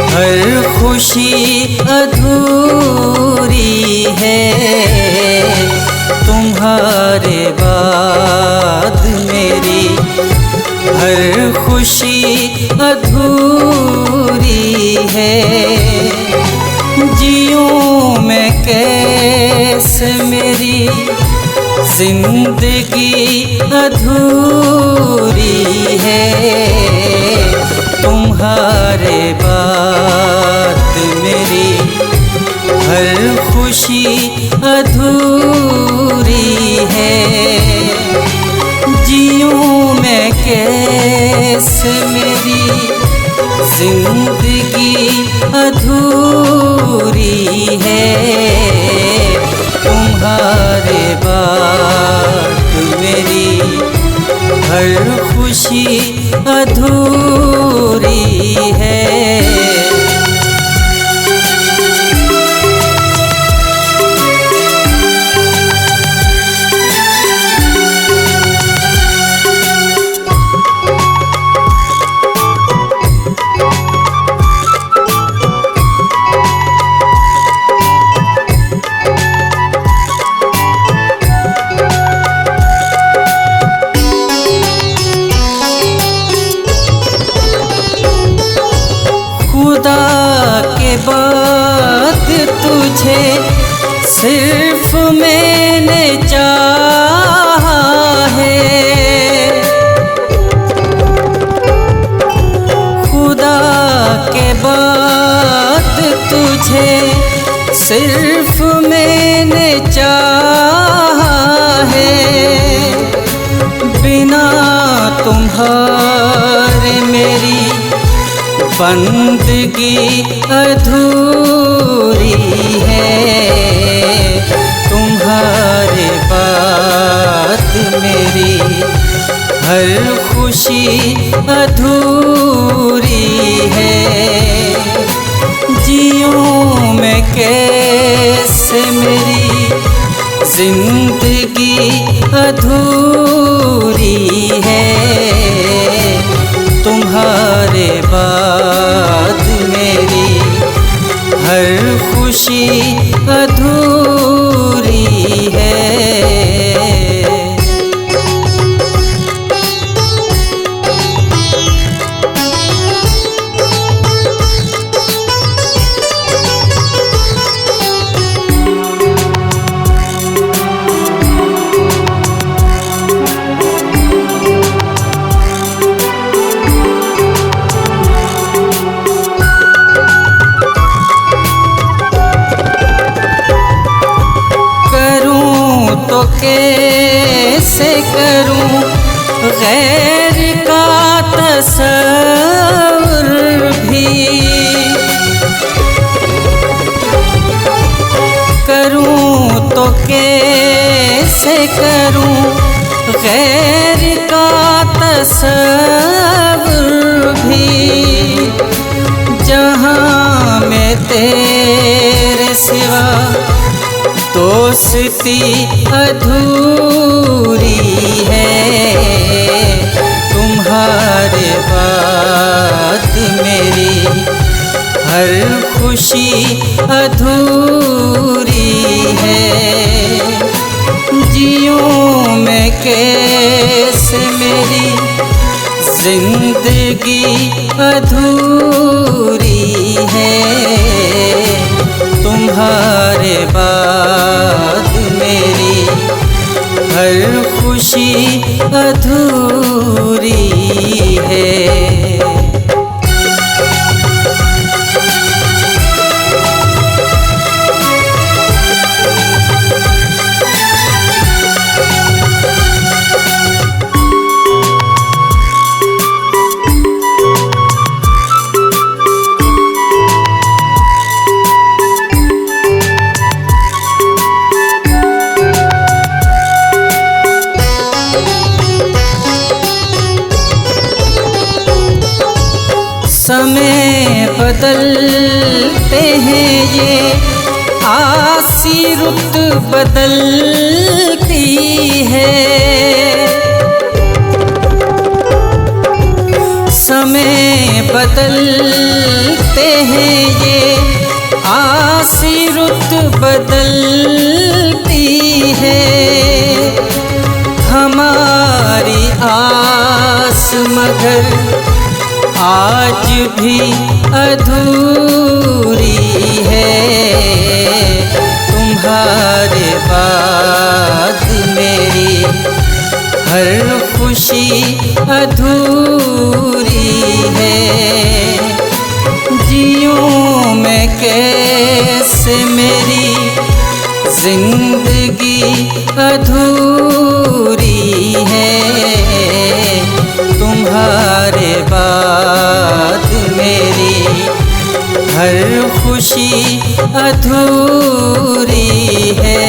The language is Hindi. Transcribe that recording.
हर खुशी अधूरी है तुम्हारे बाद मेरी। हर खुशी अधूरी है, जियूं मैं कैसे मेरी जिंदगी अधूरी है तुम्हारे बाद मेरी। हर खुशी अधूरी है, जियूं मैं कैसे मेरी जिंदगी अधूरी है तुम्हारे बाद मेरी। हर खुशी अधूरी है। खुदा के बाद तुझे सिर्फ मैंने चाहा है। खुदा के बाद तुझे सिर्फ मैंने चाहा है। बिना तुम्हारे मेरी बंदगी अधूरी है तुम्हारे बाद मेरी। हर खुशी अधूरी है, जियूं मैं कैसे मेरी जिंदगी अधूरी है तुम्हारे बाद मेरी। हर खुशी अधूरी है। तो कैसे करूं गैर का तस्वुर भी। करूं तो कैसे करूं गैर का तस्वुर भी। जहां मैं तेरे सिवा दोस्ती अधूरी है तुम्हारे बाद मेरी। हर खुशी अधूरी है, जियूं मैं कैसे मेरी जिंदगी अधूरी है तुम्हारे बाद मेरी। हर खुशी अधूरी है। समय बदलते हैं ये आसी रुत बदलती है। समय बदलते हैं ये आसी रुत बदलती है। हमारी आस मगर आज भी अधूरी है। तुम्हारे बाद मेरी हर खुशी अधूरी है। जीऊं मैं कैसे मेरी जिंदगी अधूरी है। तुम्हारे बाद मेरी हर खुशी अधूरी है।